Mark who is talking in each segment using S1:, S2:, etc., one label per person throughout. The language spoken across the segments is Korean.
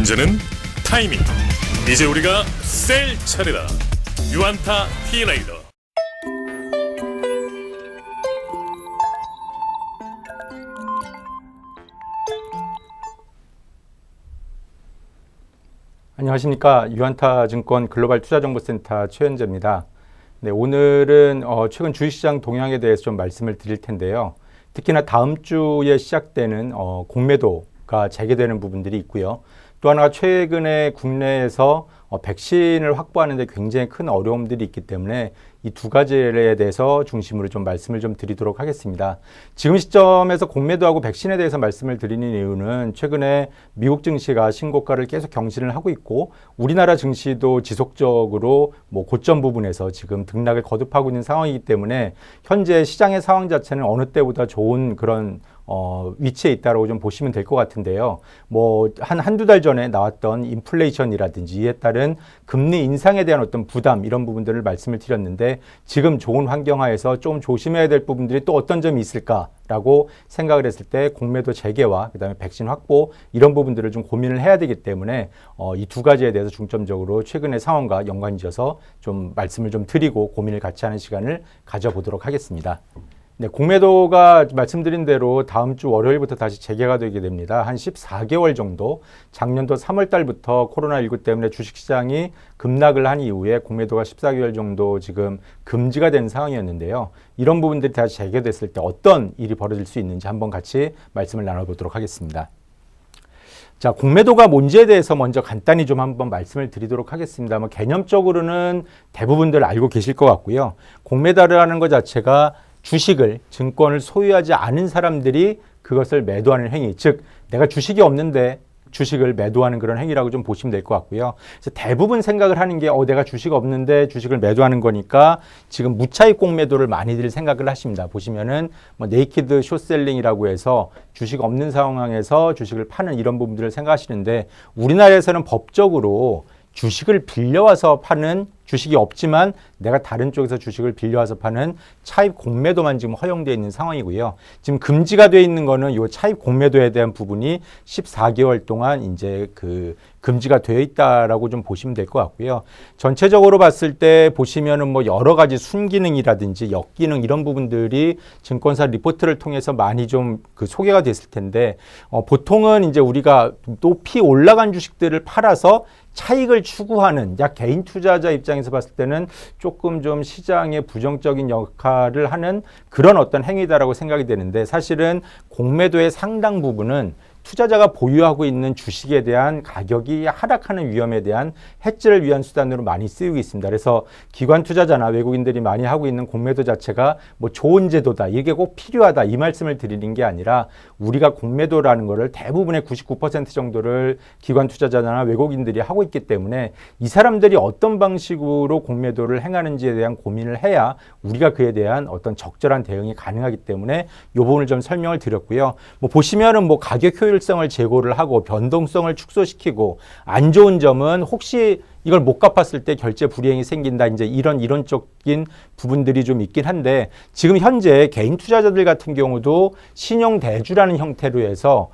S1: 문제는 타이밍. 이제 우리가 셀 차례다. 유안타 T레이더.
S2: 안녕하십니까. 유안타증권 글로벌투자정보센터 최현재입니다. 네, 오늘은 최근 주식시장 동향에 대해서 좀 말씀을 드릴 텐데요. 특히나 다음 주에 시작되는 공매도가 재개되는 부분들이 있고요. 또 하나가 최근에 국내에서 백신을 확보하는 데 굉장히 큰 어려움들이 있기 때문에 이 두 가지에 대해서 중심으로 좀 말씀을 좀 드리도록 하겠습니다. 지금 시점에서 공매도하고 백신에 대해서 말씀을 드리는 이유는 최근에 미국 증시가 신고가를 계속 경신을 하고 있고 우리나라 증시도 지속적으로 고점 부분에서 지금 등락을 거듭하고 있는 상황이기 때문에 현재 시장의 상황 자체는 어느 때보다 좋은 그런 위치에 있다고 좀 보시면 될 것 같은데요. 한두 달 전에 나왔던 인플레이션이라든지 이에 따른 금리 인상에 대한 어떤 부담 이런 부분들을 말씀을 드렸는데 지금 좋은 환경하에서 좀 조심해야 될 부분들이 또 어떤 점이 있을까라고 생각을 했을 때 공매도 재개와 그다음에 백신 확보 이런 부분들을 좀 고민을 해야 되기 때문에 이 두 가지에 대해서 중점적으로 최근의 상황과 연관지어서 좀 말씀을 좀 드리고 고민을 같이 하는 시간을 가져보도록 하겠습니다. 네, 공매도가 말씀드린 대로 다음 주 월요일부터 다시 재개가 되게 됩니다. 한 14개월 정도 작년도 3월 달부터 코로나19 때문에 주식시장이 급락을 한 이후에 공매도가 14개월 정도 지금 금지가 된 상황이었는데요. 이런 부분들이 다시 재개됐을 때 어떤 일이 벌어질 수 있는지 한번 같이 말씀을 나눠보도록 하겠습니다. 자, 공매도가 뭔지에 대해서 먼저 간단히 좀 한번 말씀을 드리도록 하겠습니다. 개념적으로는 대부분들 알고 계실 것 같고요. 공매도라는 것 자체가 주식을, 증권을 소유하지 않은 사람들이 그것을 매도하는 행위, 즉 내가 주식이 없는데 주식을 매도하는 그런 행위라고 좀 보시면 될 것 같고요. 그래서 대부분 생각을 하는 게 내가 주식 없는데 주식을 매도하는 거니까 지금 무차익 공매도를 많이들 생각을 하십니다. 보시면은 네이키드 숏셀링이라고 해서 주식 없는 상황에서 주식을 파는 이런 부분들을 생각하시는데 우리나라에서는 법적으로 주식을 빌려와서 파는 주식이 없지만 내가 다른 쪽에서 주식을 빌려와서 파는 차입 공매도만 지금 허용되어 있는 상황이고요. 지금 금지가 되어 있는 거는 이 차입 공매도에 대한 부분이 14개월 동안 이제 금지가 되어 있다라고 좀 보시면 될 것 같고요. 전체적으로 봤을 때 보시면은 여러 가지 순기능이라든지 역기능 이런 부분들이 증권사 리포트를 통해서 많이 좀 소개가 됐을 텐데 보통은 이제 우리가 높이 올라간 주식들을 팔아서 차익을 추구하는 개인 투자자 입장에서 봤을 때는 조금 좀 시장에 부정적인 역할을 하는 그런 어떤 행위다라고 생각이 되는데 사실은 공매도의 상당 부분은 투자자가 보유하고 있는 주식에 대한 가격이 하락하는 위험에 대한 해지를 위한 수단으로 많이 쓰이고 있습니다. 그래서 기관 투자자나 외국인들이 많이 하고 있는 공매도 자체가 좋은 제도다, 이게 꼭 필요하다 이 말씀을 드리는 게 아니라 우리가 공매도라는 거를 대부분의 99% 정도를 기관 투자자나 외국인들이 하고 있기 때문에 이 사람들이 어떤 방식으로 공매도를 행하는지에 대한 고민을 해야 우리가 그에 대한 어떤 적절한 대응이 가능하기 때문에 이 부분을 좀 설명을 드렸고요. 보시면은 가격 효율성을 제고를 하고 변동성을 축소시키고 안 좋은 점은 혹시 이걸 못 갚았을 때 결제 불이행이 생긴다. 이제 이론적인 부분들이 좀 있긴 한데 지금 현재 개인 투자자들 같은 경우도 신용 대주라는 형태로 해서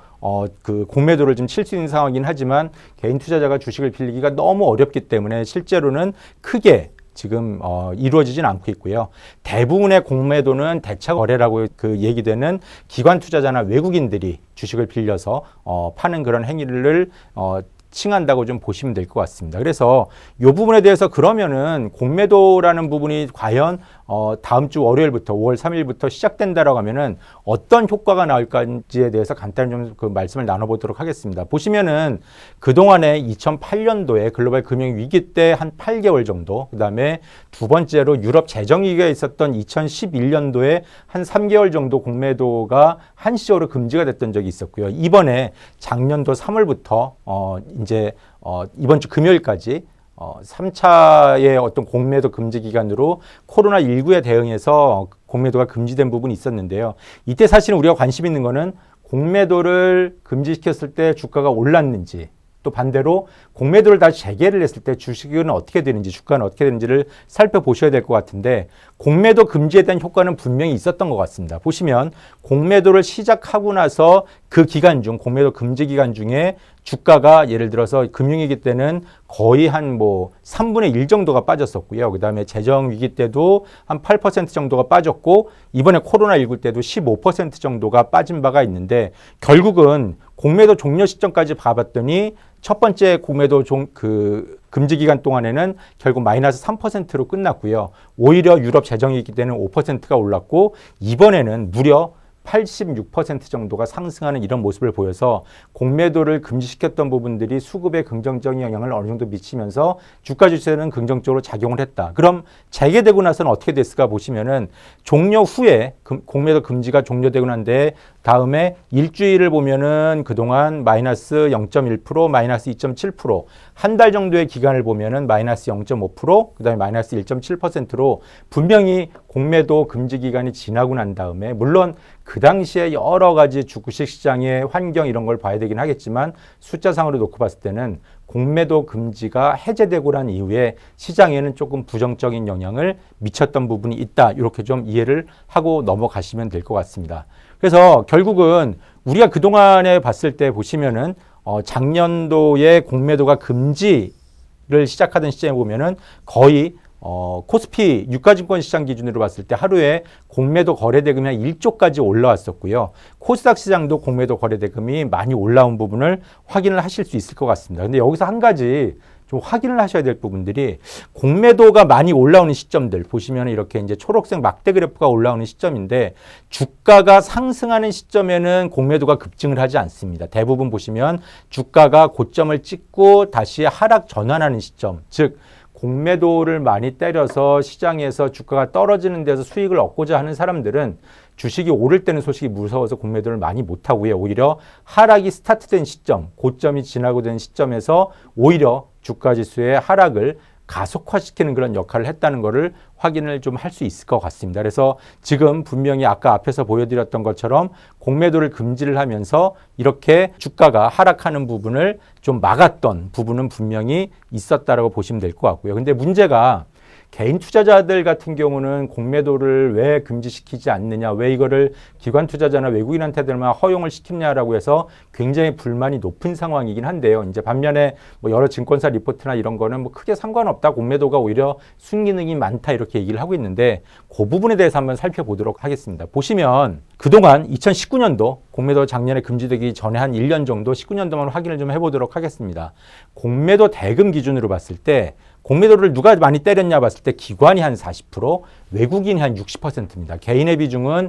S2: 공매도를 좀 칠 수 있는 상황이긴 하지만 개인 투자자가 주식을 빌리기가 너무 어렵기 때문에 실제로는 크게 지금 이루어지진 않고 있고요. 대부분의 공매도는 대차 거래라고 얘기되는 기관 투자자나 외국인들이 주식을 빌려서 파는 그런 행위를 칭한다고 좀 보시면 될 것 같습니다. 그래서 이 부분에 대해서 그러면은 공매도라는 부분이 과연 다음 주 월요일부터 5월 3일부터 시작된다라고 하면은 어떤 효과가 나올까지에 대해서 간단히 좀 말씀을 나눠보도록 하겠습니다. 보시면은 그동안에 2008년도에 글로벌 금융 위기 때 한 8개월 정도, 그 다음에 두 번째로 유럽 재정위기가 있었던 2011년도에 한 3개월 정도 공매도가 한시적으로 금지가 됐던 적이 있었고요. 이번에 작년도 3월부터 이제 이번 주 금요일까지 3차의 어떤 공매도 금지 기간으로 코로나19에 대응해서 공매도가 금지된 부분이 있었는데요. 이때 사실은 우리가 관심 있는 거는 공매도를 금지시켰을 때 주가가 올랐는지 또 반대로 공매도를 다시 재개를 했을 때 주식은 어떻게 되는지 주가는 어떻게 되는지를 살펴보셔야 될 것 같은데 공매도 금지에 대한 효과는 분명히 있었던 것 같습니다. 보시면 공매도를 시작하고 나서 그 기간 중 공매도 금지 기간 중에 주가가 예를 들어서 금융위기 때는 거의 한 3분의 1 정도가 빠졌었고요. 그다음에 재정위기 때도 한 8% 정도가 빠졌고 이번에 코로나19 때도 15% 정도가 빠진 바가 있는데 결국은 공매도 종료 시점까지 봐봤더니 첫 번째 공매도 금지 기간 동안에는 결국 마이너스 3%로 끝났고요. 오히려 유럽 재정위기 때는 5%가 올랐고 이번에는 무려 86% 정도가 상승하는 이런 모습을 보여서 공매도를 금지시켰던 부분들이 수급에 긍정적인 영향을 어느 정도 미치면서 주가 지수에는 긍정적으로 작용을 했다. 그럼 재개되고 나서는 어떻게 됐을까 보시면은 종료 후에 공매도 금지가 종료되고 난 뒤에 다음에 일주일을 보면은 그동안 마이너스 0.1%, 마이너스 2.7%, 한 달 정도의 기간을 보면은 마이너스 0.5%, 그다음에 마이너스 1.7%로 분명히 공매도 금지 기간이 지나고 난 다음에 물론 그 당시에 여러 가지 주식 시장의 환경 이런 걸 봐야 되긴 하겠지만 숫자상으로 놓고 봤을 때는 공매도 금지가 해제되고 난 이후에 시장에는 조금 부정적인 영향을 미쳤던 부분이 있다. 이렇게 좀 이해를 하고 넘어가시면 될 것 같습니다. 그래서 결국은 우리가 그동안에 봤을 때 보시면은 작년도에 공매도가 금지를 시작하던 시점에 보면은 거의 코스피 유가증권 시장 기준으로 봤을 때 하루에 공매도 거래대금이 한 1조까지 올라왔었고요. 코스닥 시장도 공매도 거래대금이 많이 올라온 부분을 확인을 하실 수 있을 것 같습니다. 근데 여기서 한 가지 좀 확인을 하셔야 될 부분들이 공매도가 많이 올라오는 시점들 보시면 이렇게 이제 초록색 막대 그래프가 올라오는 시점인데 주가가 상승하는 시점에는 공매도가 급증을 하지 않습니다. 대부분 보시면 주가가 고점을 찍고 다시 하락 전환하는 시점, 즉 공매도를 많이 때려서 시장에서 주가가 떨어지는 데서 수익을 얻고자 하는 사람들은 주식이 오를 때는 소식이 무서워서 공매도를 많이 못하고요. 오히려 하락이 스타트된 시점, 고점이 지나고 된 시점에서 오히려 주가 지수의 하락을 가속화시키는 그런 역할을 했다는 것을 확인을 좀 할 수 있을 것 같습니다. 그래서 지금 분명히 아까 앞에서 보여드렸던 것처럼 공매도를 금지를 하면서 이렇게 주가가 하락하는 부분을 좀 막았던 부분은 분명히 있었다라고 보시면 될 것 같고요. 근데 문제가 개인 투자자들 같은 경우는 공매도를 왜 금지시키지 않느냐, 왜 이거를 기관 투자자나 외국인한테들만 허용을 시키냐라고 해서 굉장히 불만이 높은 상황이긴 한데요. 이제 반면에 여러 증권사 리포트나 이런 거는 크게 상관없다, 공매도가 오히려 순기능이 많다 이렇게 얘기를 하고 있는데 그 부분에 대해서 한번 살펴보도록 하겠습니다. 보시면 그동안 2019년도 공매도 작년에 금지되기 전에 한 1년 정도 19년도만 확인을 좀 해보도록 하겠습니다. 공매도 대금 기준으로 봤을 때 공매도를 누가 많이 때렸냐 봤을 때 기관이 한 40%, 외국인이 한 60%입니다. 개인의 비중은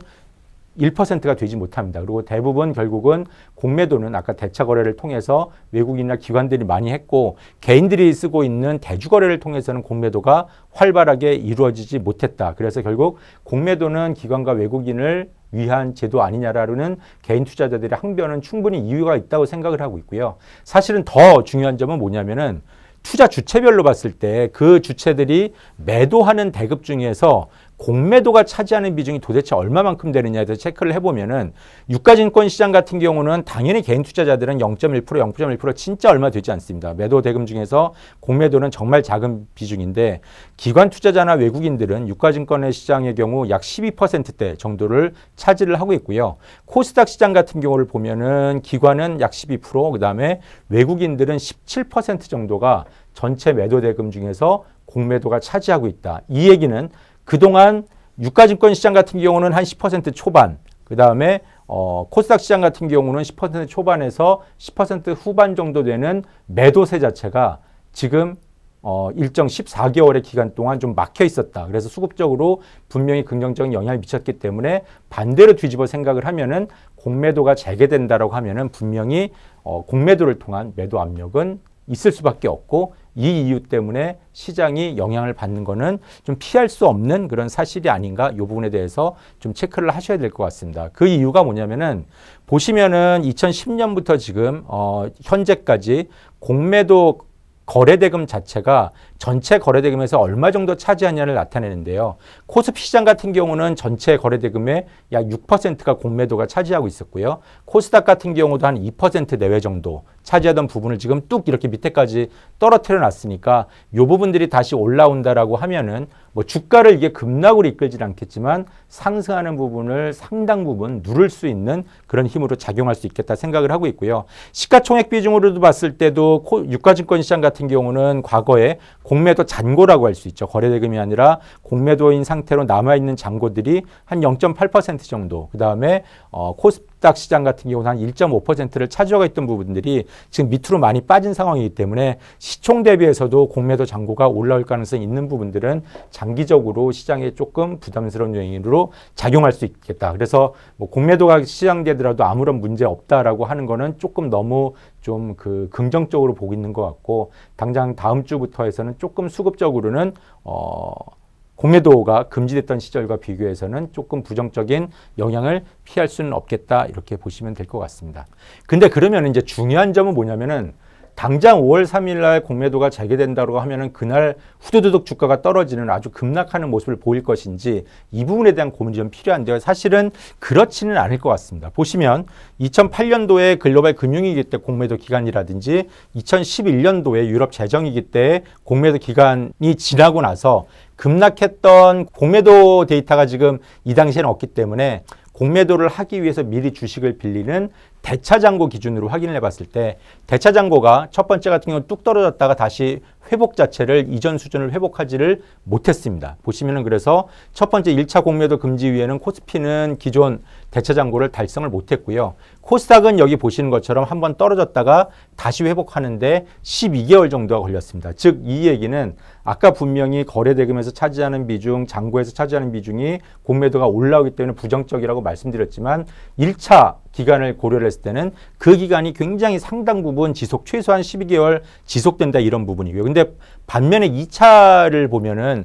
S2: 1%가 되지 못합니다. 그리고 대부분 결국은 공매도는 아까 대차 거래를 통해서 외국인이나 기관들이 많이 했고 개인들이 쓰고 있는 대주 거래를 통해서는 공매도가 활발하게 이루어지지 못했다. 그래서 결국 공매도는 기관과 외국인을 위한 제도 아니냐라는 개인 투자자들의 항변은 충분히 이유가 있다고 생각을 하고 있고요. 사실은 더 중요한 점은 뭐냐면은 투자 주체별로 봤을 때 그 주체들이 매도하는 대급 중에서 공매도가 차지하는 비중이 도대체 얼마만큼 되느냐에 대해서 체크를 해보면은 유가증권 시장 같은 경우는 당연히 개인 투자자들은 0.1%, 0.1% 진짜 얼마 되지 않습니다. 매도 대금 중에서 공매도는 정말 작은 비중인데 기관 투자자나 외국인들은 유가증권의 시장의 경우 약 12%대 정도를 차지를 하고 있고요. 코스닥 시장 같은 경우를 보면은 기관은 약 12%, 그다음에 외국인들은 17% 정도가 전체 매도 대금 중에서 공매도가 차지하고 있다. 이 얘기는 그동안 유가증권 시장 같은 경우는 한 10% 초반, 그 다음에 코스닥 시장 같은 경우는 10% 초반에서 10% 후반 정도 되는 매도세 자체가 지금 일정 14개월의 기간 동안 좀 막혀 있었다. 그래서 수급적으로 분명히 긍정적인 영향을 미쳤기 때문에 반대로 뒤집어 생각을 하면은 공매도가 재개된다라고 하면은 분명히 공매도를 통한 매도 압력은 있을 수밖에 없고 이 이유 때문에 시장이 영향을 받는 거는 좀 피할 수 없는 그런 사실이 아닌가, 이 부분에 대해서 좀 체크를 하셔야 될 것 같습니다. 그 이유가 뭐냐면은 보시면은 2010년부터 지금 현재까지 공매도 거래대금 자체가 전체 거래대금에서 얼마 정도 차지하냐를 나타내는데요. 코스피 시장 같은 경우는 전체 거래대금의 약 6%가 공매도가 차지하고 있었고요. 코스닥 같은 경우도 한 2% 내외 정도 차지하던 부분을 지금 뚝 이렇게 밑에까지 떨어뜨려 놨으니까 이 부분들이 다시 올라온다라고 하면은 뭐 주가를 이게 급락으로 이끌지는 않겠지만 상승하는 부분을 상당 부분 누를 수 있는 그런 힘으로 작용할 수 있겠다 생각을 하고 있고요. 시가총액 비중으로도 봤을 때도 유가증권 시장 같은 경우는 과거에 공매도 잔고라고 할 수 있죠. 거래대금이 아니라 공매도인 상태로 남아있는 잔고들이 한 0.8% 정도. 그다음에 코스닥 시장 같은 경우는 한 1.5%를 차지하고 있던 부분들이 지금 밑으로 많이 빠진 상황이기 때문에 시총 대비해서도 공매도 잔고가 올라올 가능성이 있는 부분들은 장기적으로 시장에 조금 부담스러운 요인으로 작용할 수 있겠다. 그래서 뭐 공매도가 시작되더라도 아무런 문제 없다라고 하는 거는 조금 너무 좀 긍정적으로 보고 있는 것 같고 당장 다음 주부터 해서는 조금 수급적으로는 공매도가 금지됐던 시절과 비교해서는 조금 부정적인 영향을 피할 수는 없겠다 이렇게 보시면 될 것 같습니다. 근데 그러면 이제 중요한 점은 뭐냐면은 당장 5월 3일 날 공매도가 재개된다고 하면은 그날 후두두둑 주가가 떨어지는 아주 급락하는 모습을 보일 것인지 이 부분에 대한 고민이 좀 필요한데요. 사실은 그렇지는 않을 것 같습니다. 보시면 2008년도에 글로벌 금융위기 때 공매도 기간이라든지 2011년도에 유럽 재정위기 때 공매도 기간이 지나고 나서 급락했던 공매도 데이터가 지금 이 당시에는 없기 때문에 공매도를 하기 위해서 미리 주식을 빌리는 대차잔고 기준으로 확인을 해봤을 때 대차잔고가 첫 번째 같은 경우는 뚝 떨어졌다가 다시 회복 자체를 이전 수준을 회복하지를 못했습니다. 보시면은 그래서 첫 번째 1차 공매도 금지 위에는 코스피는 기존 대차잔고를 달성을 못했고요. 코스닥은 여기 보시는 것처럼 한번 떨어졌다가 다시 회복하는데 12개월 정도가 걸렸습니다. 즉 이 얘기는 아까 분명히 거래대금에서 차지하는 비중, 잔고에서 차지하는 비중이 공매도가 올라오기 때문에 부정적이라고 말씀드렸지만 1차 기간을 고려를 했을 때는 그 기간이 굉장히 상당 부분 최소한 12개월 지속된다 이런 부분이고요. 근데 반면에 2차를 보면은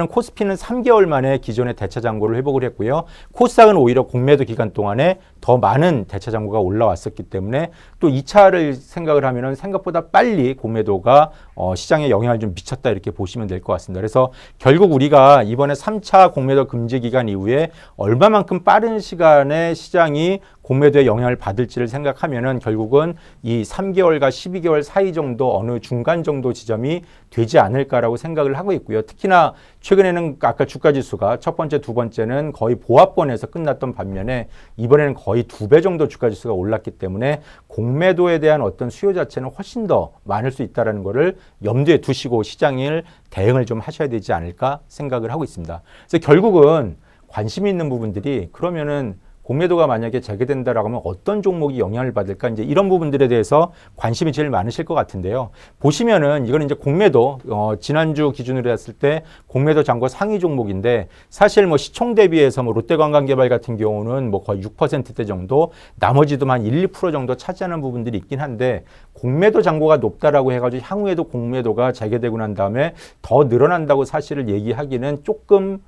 S2: 코스피는 3개월 만에 기존의 대차 잔고를 회복을 했고요. 코스닥은 오히려 공매도 기간 동안에 더 많은 대차 잔고가 올라왔었기 때문에 또 2차를 생각을 하면은 생각보다 빨리 공매도가 시장에 영향을 좀 미쳤다 이렇게 보시면 될 것 같습니다. 그래서 결국 우리가 이번에 3차 공매도 금지 기간 이후에 얼마만큼 빠른 시간에 시장이 공매도의 영향을 받을지를 생각하면은 결국은 이 3개월과 12개월 사이 정도 어느 중간 정도 지점이 되지 않을까라고 생각을 하고 있고요. 특히나 최근에는 아까 주가 지수가 첫 번째, 두 번째는 거의 보합권에서 끝났던 반면에 이번에는 거의 2배 정도 주가 지수가 올랐기 때문에 공매도에 대한 어떤 수요 자체는 훨씬 더 많을 수 있다는 것을 염두에 두시고 시장을 대응을 좀 하셔야 되지 않을까 생각을 하고 있습니다. 그래서 결국은 관심이 있는 부분들이 그러면은 공매도가 만약에 재개된다라고 하면 어떤 종목이 영향을 받을까 이제 이런 부분들에 대해서 관심이 제일 많으실 것 같은데요. 보시면은 이거는 이제 공매도 지난주 기준으로 했을 때 공매도 잔고 상위 종목인데 사실 뭐 시총 대비해서 뭐 롯데관광개발 같은 경우는 뭐 거의 6%대 정도 나머지도 한 1, 2% 정도 차지하는 부분들이 있긴 한데 공매도 잔고가 높다라고 해가지고 향후에도 공매도가 재개되고 난 다음에 더 늘어난다고 사실을 얘기하기는 조금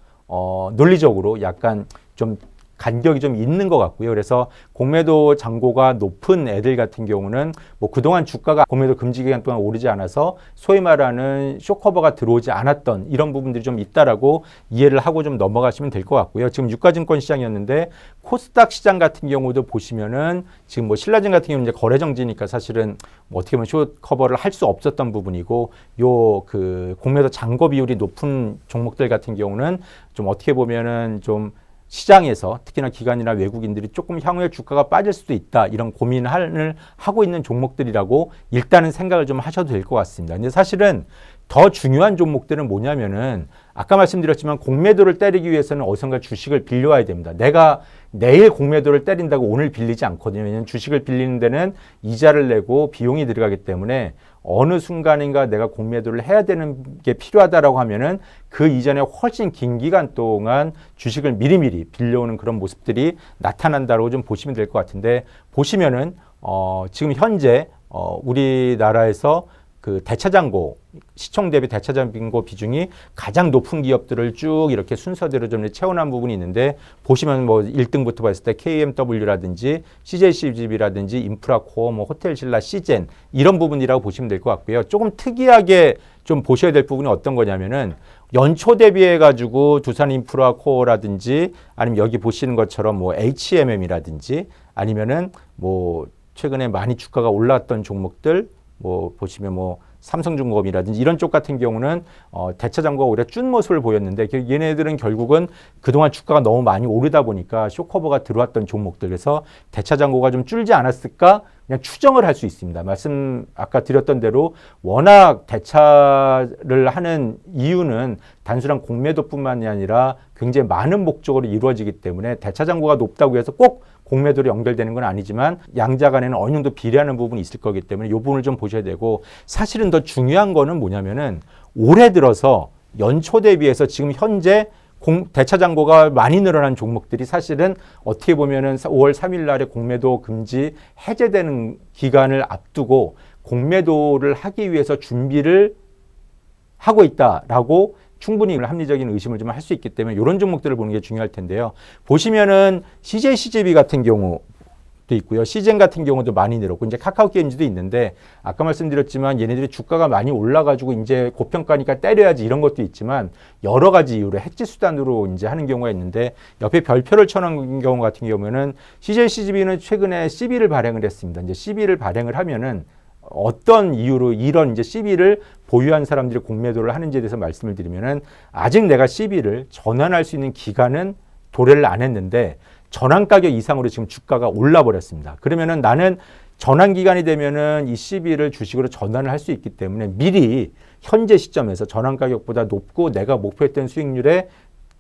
S2: 논리적으로 약간 좀 간격이 좀 있는 것 같고요. 그래서 공매도 잔고가 높은 애들 같은 경우는 뭐 그동안 주가가 공매도 금지 기간 동안 오르지 않아서 소위 말하는 쇼커버가 들어오지 않았던 이런 부분들이 좀 있다라고 이해를 하고 좀 넘어가시면 될 것 같고요. 지금 유가증권 시장이었는데 코스닥 시장 같은 경우도 보시면은 지금 뭐 신라증 같은 경우는 이제 거래 정지니까 사실은 뭐 어떻게 보면 쇼커버를 할 수 없었던 부분이고 요 공매도 잔고 비율이 높은 종목들 같은 경우는 좀 어떻게 보면은 좀 시장에서 특히나 기관이나 외국인들이 조금 향후에 주가가 빠질 수도 있다 이런 고민을 하고 있는 종목들이라고 일단은 생각을 좀 하셔도 될 것 같습니다. 근데 사실은 더 중요한 종목들은 뭐냐면은 아까 말씀드렸지만 공매도를 때리기 위해서는 어디선가 주식을 빌려와야 됩니다. 내가 내일 공매도를 때린다고 오늘 빌리지 않거든요. 왜냐하면 주식을 빌리는 데는 이자를 내고 비용이 들어가기 때문에 어느 순간인가 내가 공매도를 해야 되는 게 필요하다라고 하면은 그 이전에 훨씬 긴 기간 동안 주식을 미리미리 빌려오는 그런 모습들이 나타난다고 좀 보시면 될 것 같은데 보시면은 지금 현재 우리나라에서 그 대차잔고 시총 대비 대차잔고 비중이 가장 높은 기업들을 쭉 이렇게 순서대로 좀 채워놓은 부분이 있는데 보시면 뭐 1등부터 봤을 때 KMW라든지 CJCGV라든지 인프라코어, 뭐 호텔신라, 시젠 이런 부분이라고 보시면 될 것 같고요. 조금 특이하게 좀 보셔야 될 부분이 어떤 거냐면은 연초 대비해 가지고 두산 인프라 코어라든지 아니면 여기 보시는 것처럼 뭐 HMM이라든지 아니면은 뭐 최근에 많이 주가가 올랐던 종목들 뭐 보시면 뭐 삼성중공업이라든지 이런 쪽 같은 경우는 대차장고가 오히려 준 모습을 보였는데 얘네들은 결국은 그동안 주가가 너무 많이 오르다 보니까 쇼커버가 들어왔던 종목들 그래서 대차장고가 좀 줄지 않았을까 그냥 추정을 할 수 있습니다. 말씀 아까 드렸던 대로 워낙 대차를 하는 이유는 단순한 공매도뿐만이 아니라 굉장히 많은 목적으로 이루어지기 때문에 대차장고가 높다고 해서 꼭 공매도로 연결되는 건 아니지만 양자 간에는 어느 정도 비례하는 부분이 있을 거기 때문에 이 부분을 좀 보셔야 되고 사실은 더 중요한 거는 뭐냐면은 올해 들어서 연초 대비해서 지금 현재 대차장고가 많이 늘어난 종목들이 사실은 어떻게 보면은 5월 3일 날에 공매도 금지 해제되는 기간을 앞두고 공매도를 하기 위해서 준비를 하고 있다라고 충분히 합리적인 의심을 좀 할 수 있기 때문에 이런 종목들을 보는 게 중요할 텐데요. 보시면은 CJ CGV 같은 경우도 있고요. 시젠 같은 경우도 많이 늘었고 이제 카카오 게임즈도 있는데 아까 말씀드렸지만 얘네들이 주가가 많이 올라가지고 이제 고평가니까 때려야지 이런 것도 있지만 여러 가지 이유로 해지 수단으로 이제 하는 경우가 있는데 옆에 별표를 쳐놓은 경우 같은 경우에는 CJ CGV는 최근에 CB를 발행을 했습니다. 이제 CB를 발행을 하면은 어떤 이유로 이런 이제 CB를 보유한 사람들이 공매도를 하는지에 대해서 말씀을 드리면은 아직 내가 CB를 전환할 수 있는 기간은 도래를 안 했는데 전환 가격 이상으로 지금 주가가 올라 버렸습니다. 그러면은 나는 전환 기간이 되면은 이 CB를 주식으로 전환을 할 수 있기 때문에 미리 현재 시점에서 전환 가격보다 높고 내가 목표했던 수익률에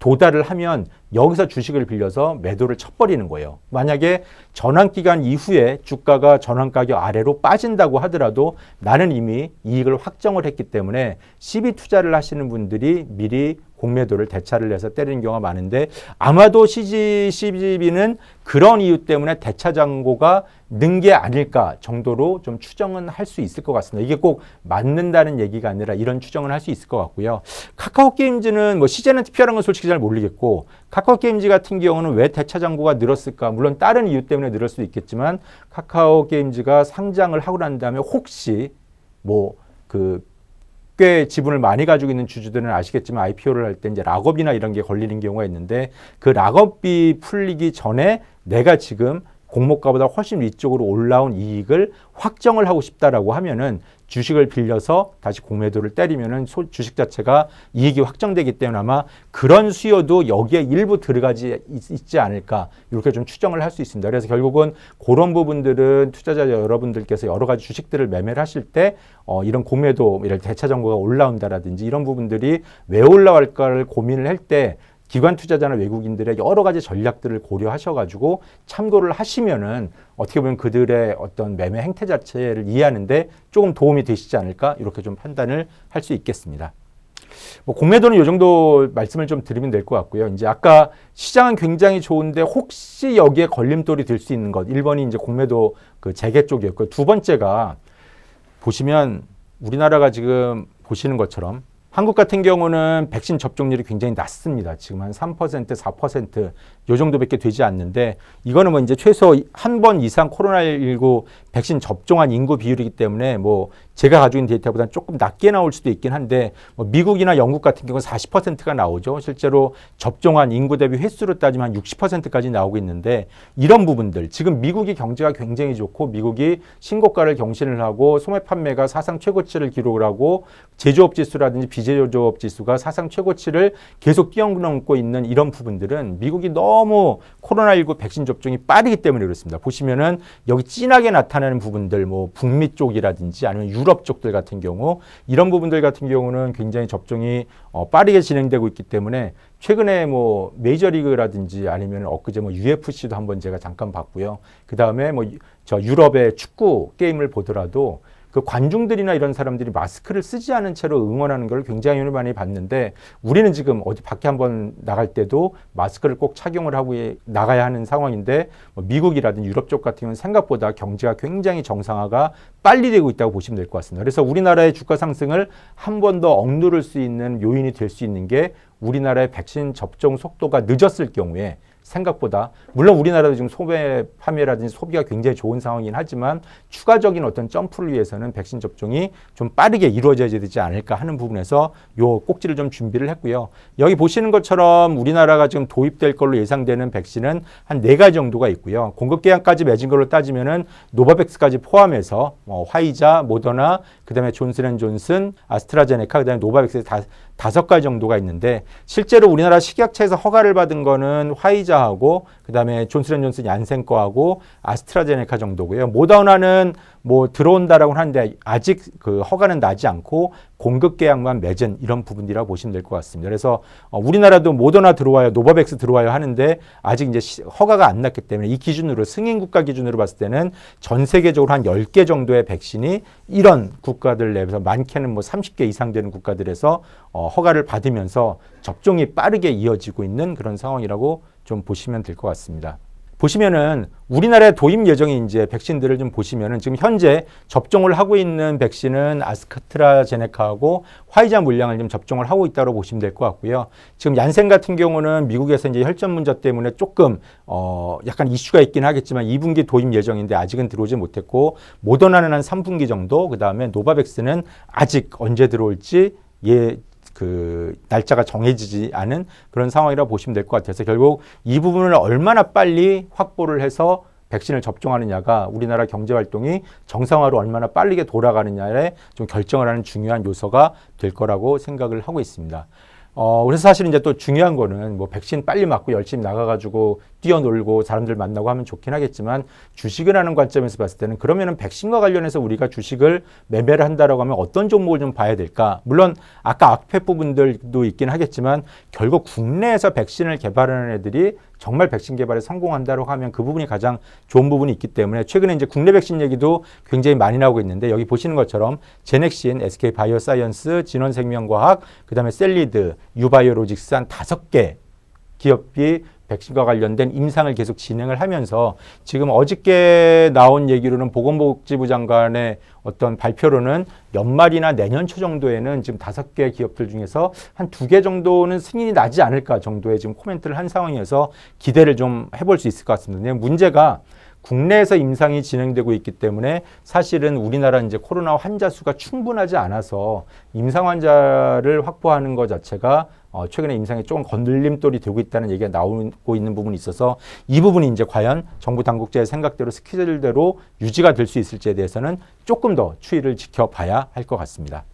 S2: 도달을 하면 여기서 주식을 빌려서 매도를 쳐버리는 거예요. 만약에 전환기간 이후에 주가가 전환가격 아래로 빠진다고 하더라도 나는 이미 이익을 확정을 했기 때문에 CB 투자를 하시는 분들이 미리 공매도를 대차를 해서 때리는 경우가 많은데 아마도 CGV는 그런 이유 때문에 대차장고가 는 게 아닐까 정도로 좀 추정은 할 수 있을 것 같습니다. 이게 꼭 맞는다는 얘기가 아니라 이런 추정은 할 수 있을 것 같고요. 카카오 게임즈는 뭐 시제는 특별한 건 솔직히 잘 모르겠고 카카오 게임즈 같은 경우는 왜 대차장고가 늘었을까? 물론 다른 이유 때문에 늘을 수 있겠지만 카카오 게임즈가 상장을 하고 난 다음에 혹시 꽤 지분을 많이 가지고 있는 주주들은 아시겠지만 IPO를 할 때 이제 락업이나 이런 게 걸리는 경우가 있는데 그 락업이 풀리기 전에 내가 지금 공모가보다 훨씬 위쪽으로 올라온 이익을 확정을 하고 싶다라고 하면은 주식을 빌려서 다시 공매도를 때리면은 주식 자체가 이익이 확정되기 때문에 아마 그런 수요도 여기에 일부 들어가지 있지 않을까 이렇게 좀 추정을 할 수 있습니다. 그래서 결국은 그런 부분들은 투자자 여러분들께서 여러 가지 주식들을 매매를 하실 때 이런 공매도 이런 대차정보가 올라온다라든지 이런 부분들이 왜 올라갈까를 고민을 할 때 기관 투자자나 외국인들의 여러 가지 전략들을 고려하셔가지고 참고를 하시면은 어떻게 보면 그들의 어떤 매매 행태 자체를 이해하는데 조금 도움이 되시지 않을까 이렇게 좀 판단을 할 수 있겠습니다. 뭐 공매도는 이 정도 말씀을 좀 드리면 될 것 같고요. 이제 아까 시장은 굉장히 좋은데 혹시 여기에 걸림돌이 될 수 있는 것 1번이 이제 공매도 그 재개 쪽이었고요. 두 번째가 보시면 우리나라가 지금 보시는 것처럼 한국 같은 경우는 백신 접종률이 굉장히 낮습니다. 지금 한 3%, 4% 요 정도밖에 되지 않는데 이거는 뭐 이제 최소 한 번 이상 코로나19 백신 접종한 인구 비율이기 때문에 뭐 제가 가지고 있는 데이터보다는 조금 낮게 나올 수도 있긴 한데 뭐 미국이나 영국 같은 경우는 40%가 나오죠. 실제로 접종한 인구 대비 횟수로 따지면 60%까지 나오고 있는데 이런 부분들 지금 미국이 경제가 굉장히 좋고 미국이 신고가를 경신을 하고 소매 판매가 사상 최고치를 기록을 하고 제조업 지수라든지 비제조업 지수가 사상 최고치를 계속 뛰어넘고 있는 이런 부분들은 미국이 너무 코로나19 백신 접종이 빠르기 때문에 그렇습니다. 보시면은 여기 진하게 나타나는 부분들 뭐 북미 쪽이라든지 아니면 유럽 쪽들 같은 경우 이런 부분들 같은 경우는 굉장히 접종이 빠르게 진행되고 있기 때문에 최근에 뭐 메이저리그라든지 아니면 엊그제 뭐 UFC도 한번 제가 잠깐 봤고요. 그 다음에 뭐 저 유럽의 축구 게임을 보더라도 그 관중들이나 이런 사람들이 마스크를 쓰지 않은 채로 응원하는 걸 굉장히 많이 봤는데 우리는 지금 어디 밖에 한번 나갈 때도 마스크를 꼭 착용을 하고 나가야 하는 상황인데 뭐 미국이라든지 유럽 쪽 같은 경우는 생각보다 경제가 굉장히 정상화가 빨리 되고 있다고 보시면 될 것 같습니다. 그래서 우리나라의 주가 상승을 한 번 더 억누를 수 있는 요인이 될 수 있는 게 우리나라의 백신 접종 속도가 늦었을 경우에 생각보다 물론 우리나라도 지금 소매 판매라든지 소비가 굉장히 좋은 상황이긴 하지만 추가적인 어떤 점프를 위해서는 백신 접종이 좀 빠르게 이루어져야 되지 않을까 하는 부분에서 요 꼭지를 좀 준비를 했고요. 여기 보시는 것처럼 우리나라가 지금 도입될 걸로 예상되는 백신은 한 4가지 정도가 있고요. 공급 계약까지 맺은 걸로 따지면은 노바백스까지 포함해서 화이자, 모더나, 그다음에 존슨앤존슨, 아스트라제네카, 그다음에 노바백스 5가지 정도가 있는데 실제로 우리나라 식약처에서 허가를 받은 거는 화이자하고 그다음에 존슨앤존슨 얀센 거하고 아스트라제네카 정도고요. 모더나는 뭐 들어온다라고 하는데 아직 그 허가는 나지 않고 공급 계약만 맺은 이런 부분이라고 보시면 될 것 같습니다. 그래서 우리나라도 모더나 들어와요, 노바백스 들어와요 하는데 아직 이제 허가가 안 났기 때문에 이 기준으로 승인 국가 기준으로 봤을 때는 전 세계적으로 한 10개 정도의 백신이 이런 국가들 내에서 많게는 뭐 30개 이상 되는 국가들에서 허가를 받으면서 접종이 빠르게 이어지고 있는 그런 상황이라고 좀 보시면 될 것 같습니다. 보시면은 우리나라의 도입 예정인 이제 백신들을 좀 보시면은 지금 현재 접종을 하고 있는 백신은 아스트라제네카하고 화이자 물량을 좀 접종을 하고 있다고 보시면 될 것 같고요. 지금 얀센 같은 경우는 미국에서 이제 혈전 문제 때문에 조금 약간 이슈가 있긴 하겠지만 2분기 도입 예정인데 아직은 들어오지 못했고 모더나는 한 3분기 정도, 그다음에 노바백스는 아직 언제 들어올지 그 날짜가 정해지지 않은 그런 상황이라고 보시면 될 것 같아서 결국 이 부분을 얼마나 빨리 확보를 해서 백신을 접종하느냐가 우리나라 경제활동이 정상화로 얼마나 빠르게 돌아가느냐에 좀 결정을 하는 중요한 요소가 될 거라고 생각을 하고 있습니다. 그래서 사실 이제 또 중요한 거는 뭐 백신 빨리 맞고 열심히 나가가지고 뛰어놀고 사람들 만나고 하면 좋긴 하겠지만 주식을 하는 관점에서 봤을 때는 그러면은 백신과 관련해서 우리가 주식을 매매를 한다라고 하면 어떤 종목을 좀 봐야 될까? 물론 아까 앞에 부분들도 있긴 하겠지만 결국 국내에서 백신을 개발하는 애들이 정말 백신 개발에 성공한다고 하면 그 부분이 가장 좋은 부분이 있기 때문에 최근에 이제 국내 백신 얘기도 굉장히 많이 나오고 있는데 여기 보시는 것처럼 제넥신, SK바이오사이언스, 진원생명과학, 그다음에 셀리드, 유바이오로직스 한 5개 기업이 백신과 관련된 임상을 계속 진행을 하면서 지금 어저께 나온 얘기로는 보건복지부 장관의 어떤 발표로는 연말이나 내년 초 정도에는 지금 5개 기업들 중에서 한 2개 정도는 승인이 나지 않을까 정도의 지금 코멘트를 한 상황이어서 기대를 좀 해볼 수 있을 것 같습니다. 문제가 국내에서 임상이 진행되고 있기 때문에 사실은 우리나라 이제 코로나 환자 수가 충분하지 않아서 임상 환자를 확보하는 것 자체가 최근에 임상에 조금 건들림돌이 되고 있다는 얘기가 나오고 있는 부분이 있어서 이 부분이 이제 과연 정부 당국자의 생각대로 스케줄대로 유지가 될 수 있을지에 대해서는 조금 더 추이를 지켜봐야 할 것 같습니다.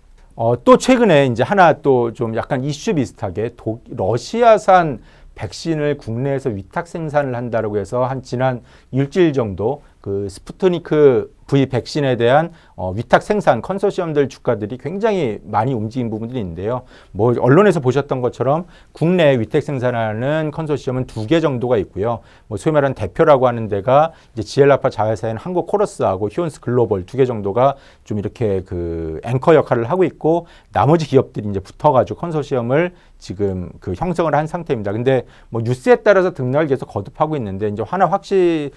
S2: 또 최근에 이제 하나 또 좀 약간 이슈 비슷하게 러시아산 백신을 국내에서 위탁 생산을 한다고 해서 한 지난 일주일 정도 그 스푸트니크 V 백신에 대한 위탁 생산 컨소시엄들 주가들이 굉장히 많이 움직인 부분들이 있는데요. 뭐 언론에서 보셨던 것처럼 국내 위탁 생산하는 컨소시엄은 2개 정도가 있고요. 뭐 소위 말하는 대표라고 하는 데가 이제 지엘라파 자회사인 한국 코러스하고 휴온스 글로벌 2개 정도가 좀 이렇게 그 앵커 역할을 하고 있고 나머지 기업들이 이제 붙어가지고 컨소시엄을 지금 그 형성을 한 상태입니다. 근데 뭐 뉴스에 따라서 등락을 계속 거듭하고 있는데 이제 하나 확실히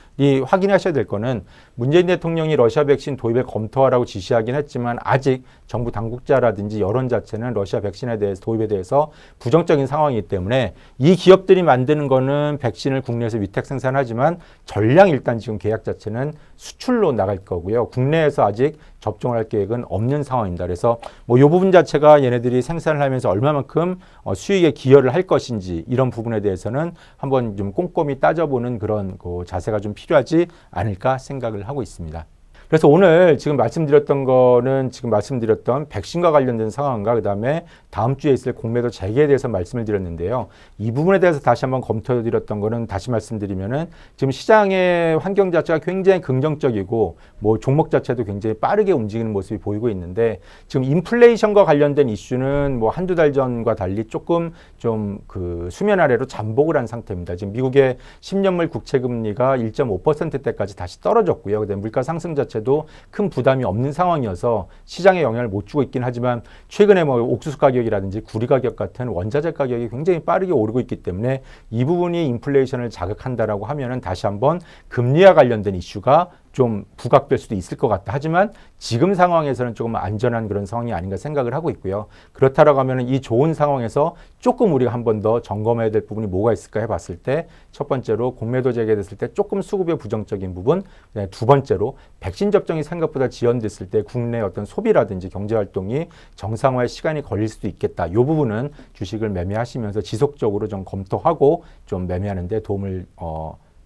S2: 확인하셔야 될 거는 문재인 대통령이 러시아 백신 도입을 검토하라고 지시하긴 했지만 아직 정부 당국자라든지 여론 자체는 러시아 백신에 대해서 도입에 대해서 부정적인 상황이기 때문에 이 기업들이 만드는 거는 백신을 국내에서 위탁 생산하지만 전량 일단 지금 계약 자체는 수출로 나갈 거고요. 국내에서 아직 접종을 할 계획은 없는 상황입니다. 그래서 뭐 이 부분 자체가 얘네들이 생산을 하면서 얼마만큼 수익에 기여를 할 것인지 이런 부분에 대해서는 한번 좀 꼼꼼히 따져보는 그런 그 자세가 좀 필요하지 않을까 생각을 하고 있습니다. 그래서 오늘 지금 말씀드렸던 거는 지금 말씀드렸던 백신과 관련된 상황과 그다음에 다음 주에 있을 공매도 재개에 대해서 말씀을 드렸는데요. 이 부분에 대해서 다시 한번 검토해 드렸던 거는 다시 말씀드리면은 지금 시장의 환경 자체가 굉장히 긍정적이고 뭐 종목 자체도 굉장히 빠르게 움직이는 모습이 보이고 있는데 지금 인플레이션과 관련된 이슈는 뭐 한두 달 전과 달리 조금 좀 그 수면 아래로 잠복을 한 상태입니다. 지금 미국의 10년물 국채 금리가 1.5%대까지 다시 떨어졌고요. 그다음에 물가 상승 자체도 큰 부담이 없는 상황이어서 시장에 영향을 못 주고 있긴 하지만 최근에 뭐 옥수수 가격이라든지 구리 가격 같은 원자재 가격이 굉장히 빠르게 오르고 있기 때문에 이 부분이 인플레이션을 자극한다라고 하면은 다시 한번 금리와 관련된 이슈가 좀 부각될 수도 있을 것 같다. 하지만 지금 상황에서는 조금 안전한 그런 상황이 아닌가 생각을 하고 있고요. 그렇다라고 하면 이 좋은 상황에서 조금 우리가 한 번 더 점검해야 될 부분이 뭐가 있을까 해봤을 때 첫 번째로 공매도 재개됐을 때 조금 수급의 부정적인 부분, 그다음에 두 번째로 백신 접종이 생각보다 지연됐을 때 국내 어떤 소비라든지 경제 활동이 정상화에 시간이 걸릴 수도 있겠다. 이 부분은 주식을 매매하시면서 지속적으로 좀 검토하고 좀 매매하는 데 도움을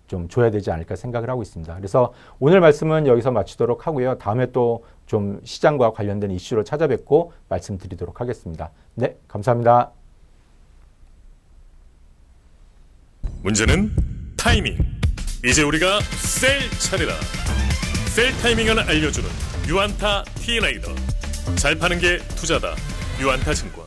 S2: 좀 줘야 되지 않을까 생각을 하고 있습니다. 그래서 오늘 말씀은 여기서 마치도록 하고요. 다음에 또 좀 시장과 관련된 이슈로 찾아뵙고 말씀드리도록 하겠습니다. 네, 감사합니다.
S1: 문제는 타이밍. 이제 우리가 셀 차례다. 셀 타이밍을 알려주는 유안타 T라이더. 잘 파는 게 투자다. 유안타 증권.